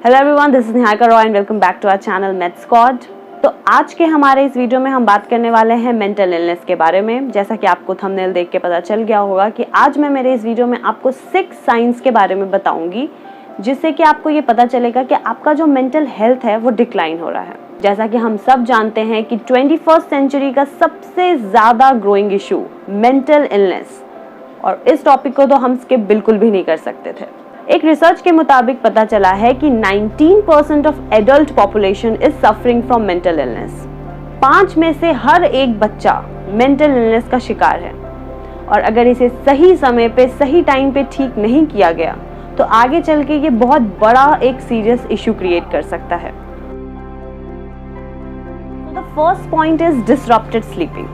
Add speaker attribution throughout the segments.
Speaker 1: Hello everyone, this is Niharika Roy and welcome back to our channel math squad. तो आज के हमारे इस वीडियो में हम बात करने वाले हैं मेंटल इलनेस के बारे में। जैसा कि आपको थंबनेल देख के पता चल गया होगा कि आज मैं मेरे इस वीडियो में आपको 6 साइंस के बारे में बताऊंगी, जिससे कि आपको ये पता चलेगा कि आपका जो मेंटल हेल्थ है वो डिक्लाइन हो रहा है। जैसा कि हम सब जानते हैं कि 21st सेंचुरी का सबसे ज़्यादा ग्रोइंग इशू मेंटल इलनेस, और इस टॉपिक को तो हम स्किप बिल्कुल भी नहीं कर सकते थे। एक रिसर्च के मुताबिक पता चला है कि 19% of adult population is suffering from mental illness. 5 में से हर एक बच्चा मेंटल इलनेस का शिकार है, और अगर इसे सही समय पे सही टाइम पे ठीक नहीं किया गया तो आगे चल के ये बहुत बड़ा एक सीरियस इशू क्रिएट कर सकता है। The first point is disrupted sleeping.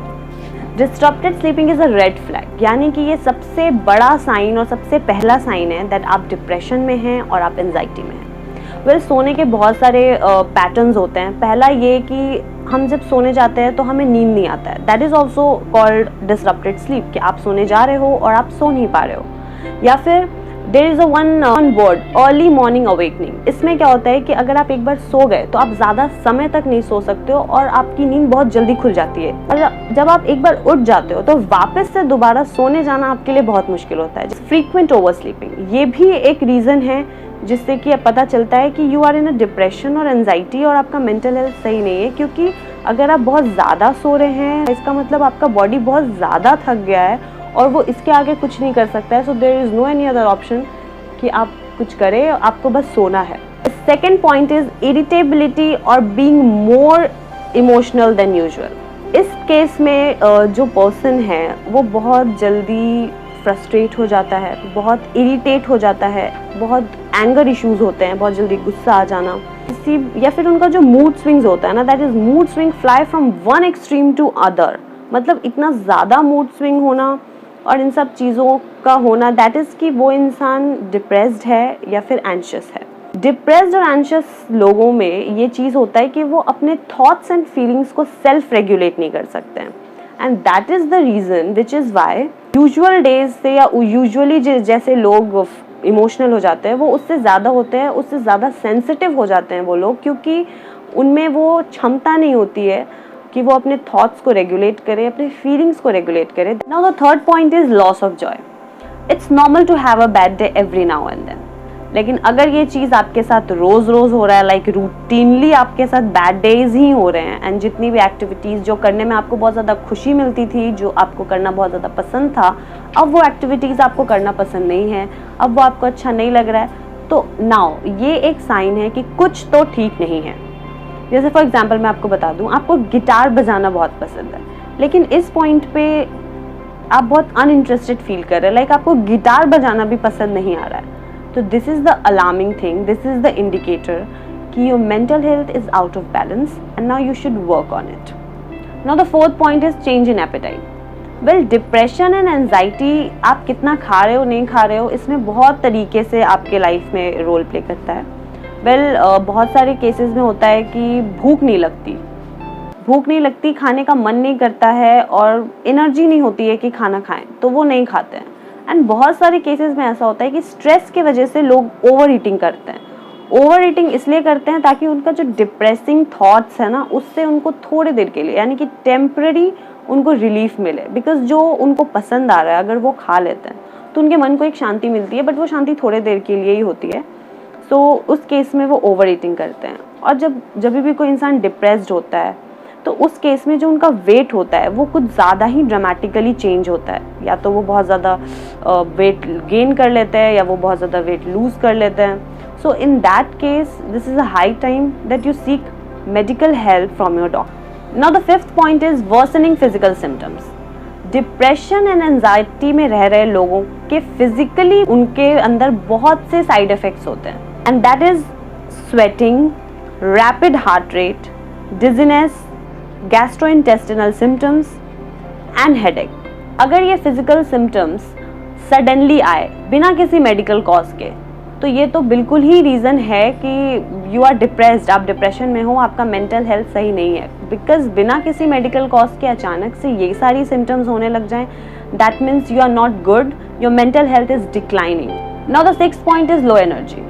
Speaker 1: Disrupted sleeping is a red flag, यानी कि ये सबसे बड़ा साइन और सबसे पहला साइन है दैट आप डिप्रेशन में हैं और आप एंजाइटी में हैं। सोने के बहुत सारे पैटर्न्स होते हैं। पहला ये कि हम जब सोने जाते हैं तो हमें नींद नहीं आता है, that is also called disrupted sleep, कि आप सोने जा रहे हो और आप सो नहीं पा रहे हो। या फिर there is a one word, early morning awakening. इसमें क्या होता है कि अगर आप एक बार सो गए तो आप ज़्यादा समय तक नहीं सो सकते हो और आपकी नींद बहुत जल्दी खुल जाती है, और जब आप एक बार उठ जाते हो तो वापस से दोबारा सोने जाना आपके लिए बहुत मुश्किल होता है। फ्रीक्वेंट ओवर स्लीपिंग, ये भी एक रीज़न है जिससे कि पता चलता है कि you are in a depression और एंजाइटी और आपका मेंटल हेल्थ सही नहीं है। क्योंकि अगर आप बहुत ज़्यादा सो रहे हैं इसका मतलब आपका बॉडी बहुत ज़्यादा थक गया है और वो इसके आगे कुछ नहीं कर सकता है। So there is no any other option कि आप कुछ करें, आपको बस सोना है। सेकेंड पॉइंट इज इरिटेबिलिटी और being more emotional than usual. इस केस में जो पर्सन है वो बहुत जल्दी फ्रस्ट्रेट हो जाता है, बहुत इरिटेट हो जाता है, बहुत एंगर इश्यूज होते हैं, बहुत जल्दी गुस्सा आ जाना, या फिर उनका जो मूड स्विंग्स होता है ना, that is mood swing fly from one extreme to other. मतलब इतना ज़्यादा मूड स्विंग होना और इन सब चीज़ों का होना, दैट इज़ कि वो इंसान डिप्रेस्ड है या फिर एंशियस है। डिप्रेस्ड और एंशियस लोगों में ये चीज़ होता है कि वो अपने थॉट्स एंड फीलिंग्स को सेल्फ रेगुलेट नहीं कर सकते हैं, and that is the reason which is why usual days से या यूजुअली जैसे लोग इमोशनल हो जाते हैं वो उससे ज़्यादा होते हैं, उससे ज़्यादा सेंसिटिव हो जाते हैं वो लोग, क्योंकि उनमें वो क्षमता नहीं होती है कि वो अपने थॉट्स को रेगुलेट करे, अपने फीलिंग्स को रेगुलेट करे। Now the third point is loss of joy. It's normal to have a bad day every now and then, लेकिन अगर ये चीज़ आपके साथ रोज रोज हो रहा है, लाइक रूटीनली आपके साथ बैड डेज ही हो रहे हैं, एंड जितनी भी एक्टिविटीज़ जो करने में आपको बहुत ज़्यादा खुशी मिलती थी, जो आपको करना बहुत ज़्यादा पसंद था, अब वो एक्टिविटीज़ आपको करना पसंद नहीं है, अब वो आपको अच्छा नहीं लग रहा है, तो नाउ ये एक साइन है कि कुछ तो ठीक नहीं है। जैसे फॉर एग्जांपल मैं आपको बता दूं, आपको गिटार बजाना बहुत पसंद है, लेकिन इस पॉइंट पे आप बहुत अनइंटरेस्टेड फील कर रहे हैं, लाइक आपको गिटार बजाना भी पसंद नहीं आ रहा है। तो this is the alarming thing, this is the indicator कि your mental health is out of balance and now you should work on it. Now the fourth point is change in appetite. Well, depression and anxiety, आप कितना खा रहे हो नहीं खा रहे हो, इसमें बहुत तरीके से आपके लाइफ में रोल प्ले करता है। बहुत सारे केसेस में होता है कि भूख नहीं लगती, खाने का मन नहीं करता है और एनर्जी नहीं होती है कि खाना खाएं, तो वो नहीं खाते हैं। एंड बहुत सारे केसेस में ऐसा होता है कि स्ट्रेस की वजह से लोग ओवर ईटिंग करते हैं। ओवर ईटिंग इसलिए करते हैं ताकि उनका जो डिप्रेसिंग थॉट्स है ना, उससे उनको थोड़ी देर के लिए, यानी कि टेम्पररी उनको रिलीफ मिले, बिकॉज जो उनको पसंद आ रहा है अगर वो खा लेते हैं तो उनके मन को एक शांति मिलती है, बट वो शांति थोड़ी देर के लिए ही होती है। तो उस केस में वो ओवर ईटिंग करते हैं। और जब भी कोई इंसान डिप्रेस्ड होता है तो उस केस में जो उनका वेट होता है वो कुछ ज़्यादा ही ड्रामेटिकली चेंज होता है, या तो वो बहुत ज़्यादा वेट गेन कर लेते हैं या वो बहुत ज़्यादा वेट लूज कर लेते हैं। So in that case this is a high time that you seek medical help from your doctor. Now the fifth point is worsening physical symptoms. Depression and anxiety में रह रहे लोगों के फिजिकली उनके अंदर बहुत से साइड इफेक्ट्स होते हैं, and that is sweating, rapid heart rate, dizziness, gastrointestinal symptoms and headache. अगर ये फिजिकल सिम्टम्स सडनली आए बिना किसी मेडिकल कॉज के, तो ये तो बिल्कुल ही रीज़न है कि यू आर डिप्रेस्ड, आप डिप्रेशन में हो, आपका मेंटल हेल्थ सही नहीं है। बिकॉज बिना किसी मेडिकल कॉज के अचानक से ये सारी सिम्टम्स होने लग जाएं, that means you are not good, your mental health is declining. Now the sixth point is low energy.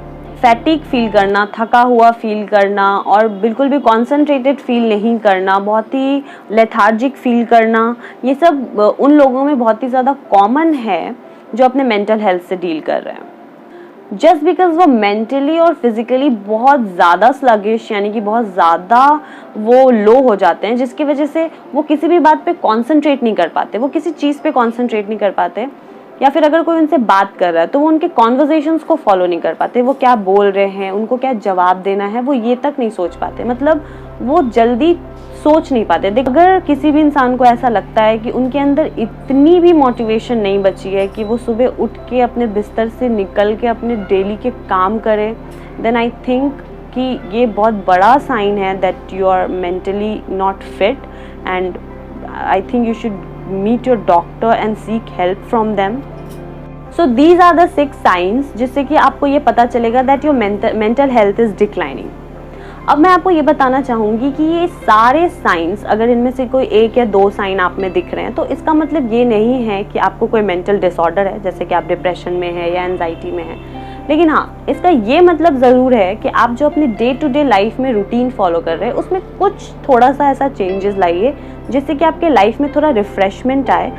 Speaker 1: Fatigue feel करना, थका हुआ फील करना और बिल्कुल भी कॉन्सेंट्रेटेड फील नहीं करना, बहुत ही लेथार्जिक फील करना, ये सब उन लोगों में बहुत ही ज़्यादा कॉमन है जो अपने मेंटल हेल्थ से डील कर रहे हैं। जस्ट बिकॉज वो मेंटली और फिजिकली बहुत ज़्यादा स्लगिश यानी कि बहुत ज़्यादा वो लो हो जाते हैं, जिसकी वजह से वो किसी भी बात पे कॉन्सेंट्रेट नहीं कर पाते, वो किसी चीज़ पे कॉन्सेंट्रेट नहीं कर पाते, या फिर अगर कोई उनसे बात कर रहा है तो वो उनके कॉन्वर्सेशंस को फॉलो नहीं कर पाते, वो क्या बोल रहे हैं, उनको क्या जवाब देना है, वो ये तक नहीं सोच पाते, मतलब वो जल्दी सोच नहीं पाते। अगर किसी भी इंसान को ऐसा लगता है कि उनके अंदर इतनी भी मोटिवेशन नहीं बची है कि वो सुबह उठ के अपने बिस्तर से निकल के अपने डेली के काम करे, देन आई थिंक कि ये बहुत बड़ा साइन है that you are mentally not fit, and I think you should meet your doctor and seek help from them. So these are the 6 signs जिससे कि आपको ये पता चलेगा that your mental health is declining. अब मैं आपको ये बताना चाहूँगी कि ये सारे साइंस, अगर इनमें से कोई एक या दो साइन आप में दिख रहे हैं तो इसका मतलब ये नहीं है कि आपको कोई मेंटल डिसऑर्डर है, जैसे कि आप डिप्रेशन में है या एंजाइटी में है। लेकिन हाँ, इसका ये मतलब ज़रूर है कि आप जो अपने डे टू डे लाइफ में रूटीन फॉलो कर रहे हैं उसमें कुछ थोड़ा सा ऐसा चेंजेस लाइए जिससे कि आपके लाइफ में थोड़ा रिफ्रेशमेंट आए